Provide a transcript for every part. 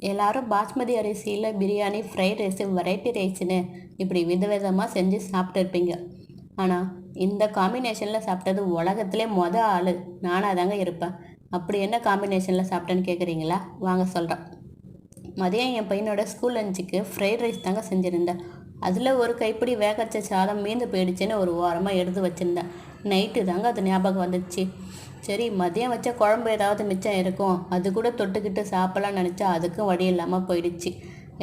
எல்லாரும் பாஸ்மதி அரிசியில் biryani, fried rice, variety ரைஸுன்னு இப்படி விதவிதமாக செஞ்சு சாப்பிட்டுருப்பீங்க. ஆனால் இந்த காம்பினேஷனில் சாப்பிட்டது உலகத்திலே ஆள் நானாக தாங்க இருப்பேன். அப்படி என்ன காம்பினேஷனில் சாப்பிட்டேன்னு கேட்குறீங்களா? வாங்க சொல்கிறேன். மதியம் என் பையனோட ஸ்கூல் லஞ்சுக்கு ஃப்ரைட் ரைஸ் தாங்க செஞ்சுருந்தேன். அதில் ஒரு கைப்பிடி வேகச்ச சாதம் மீந்து போயிடுச்சுன்னு ஒரு வாரமாக எடுத்து வச்சுருந்தேன். நைட்டு தாங்க அது ஞாபகம் வந்துச்சு. சரி, மதியம் வச்ச குழம்பு ஏதாவது மிச்சம் இருக்கும், அது கூட தொட்டுக்கிட்டு சாப்பிட்லான்னு நினச்சா அதுக்கும் வழி இல்லாமல் போயிடுச்சு.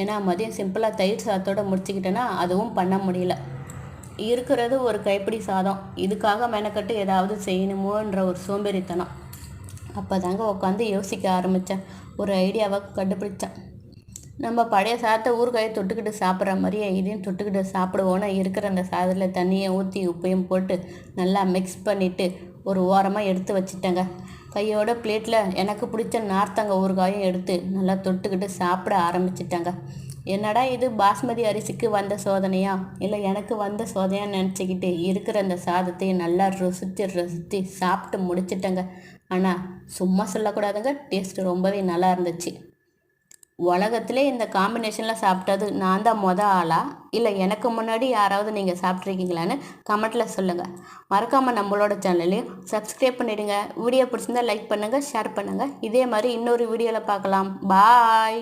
ஏன்னா மதியம் சிம்பிளாக தயிர் சாதத்தோடு முடிச்சுக்கிட்டேன்னா அதுவும் பண்ண முடியல. இருக்கிறது ஒரு கைப்பிடி சாதம், இதுக்காக மெனக்கட்டு ஏதாவது செய்யணுமோன்ற ஒரு சோம்பேறித்தனம். அப்போ தாங்க உட்காந்து யோசிக்க ஆரம்பித்தேன். ஒரு ஐடியாவை கண்டுபிடிச்சேன். நம்ம பழைய சாதத்தை ஊறுகாயை தொட்டுக்கிட்டு சாப்பிட்ற மாதிரியே இதையும் தொட்டுக்கிட்டு சாப்பிடுவோன்னு இருக்கிற அந்த சாதத்தில் தண்ணியை ஊற்றி உப்பையும் போட்டு நல்லா மிக்ஸ் பண்ணிவிட்டு ஒரு ஓரமாக எடுத்து வச்சுட்டேங்க. கையோட பிளேட்டில் எனக்கு பிடிச்ச நார்த்தங்க ஊறுகாயும் எடுத்து நல்லா தொட்டுக்கிட்டு சாப்பிட ஆரம்பிச்சிட்டேங்க. என்னடா இது பாஸ்மதி அரிசிக்கு வந்த சோதனையா இல்லை எனக்கு வந்த சோதனையான்னு நினச்சிக்கிட்டு இருக்கிற அந்த சாதத்தையும் நல்லா ருசித்து சாப்பிட்டு முடிச்சிட்டேங்க. ஆனால் சும்மா சொல்லக்கூடாதுங்க, டேஸ்ட்டு ரொம்பவே நல்லா இருந்துச்சு. உலகத்திலே இந்த காம்பினேஷனில் சாப்பிட்டது நான் தான் ஆளா இல்லை எனக்கு முன்னாடி யாராவது நீங்கள் சாப்பிட்ருக்கீங்களான்னு கமெண்ட்டில் சொல்லுங்கள். மறக்காமல் நம்மளோட சேனலையும் சப்ஸ்கிரைப் பண்ணிவிடுங்க. வீடியோ பிடிச்சிருந்தா லைக் பண்ணுங்கள், ஷேர் பண்ணுங்கள். இதே மாதிரி இன்னொரு வீடியோவில் பார்க்கலாம். பாய்.